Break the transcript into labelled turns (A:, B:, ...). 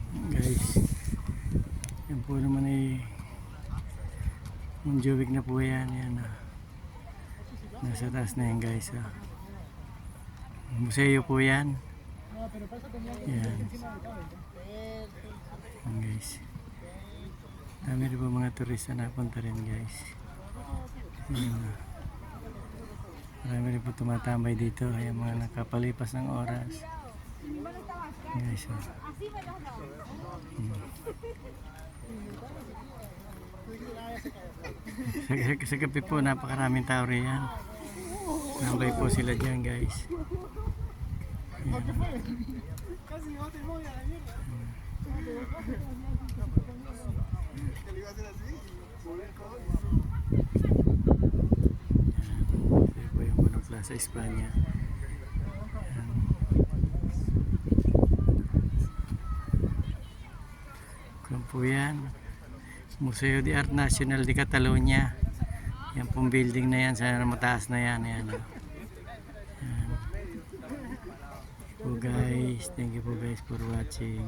A: Guys, yan po naman ay Montjuic na po yan. Yan nasa taas na yan guys. Museo po yan. Yan. Yan guys. Dami rin po mga turista na punta rin guys. Yan. Marami rin po tumatambay dito. Ayan mga nakapalipas ng oras. Guys, sa gabi po napakaraming tao riyan. Nambay po sila dyan guys. Ito po yung Bunong Plaza Espanya. Kung po yan Museo de Art Nacional de Catalunya. Yan pong building na yan sa mataas na yan. Yan. Thank you po guys for watching.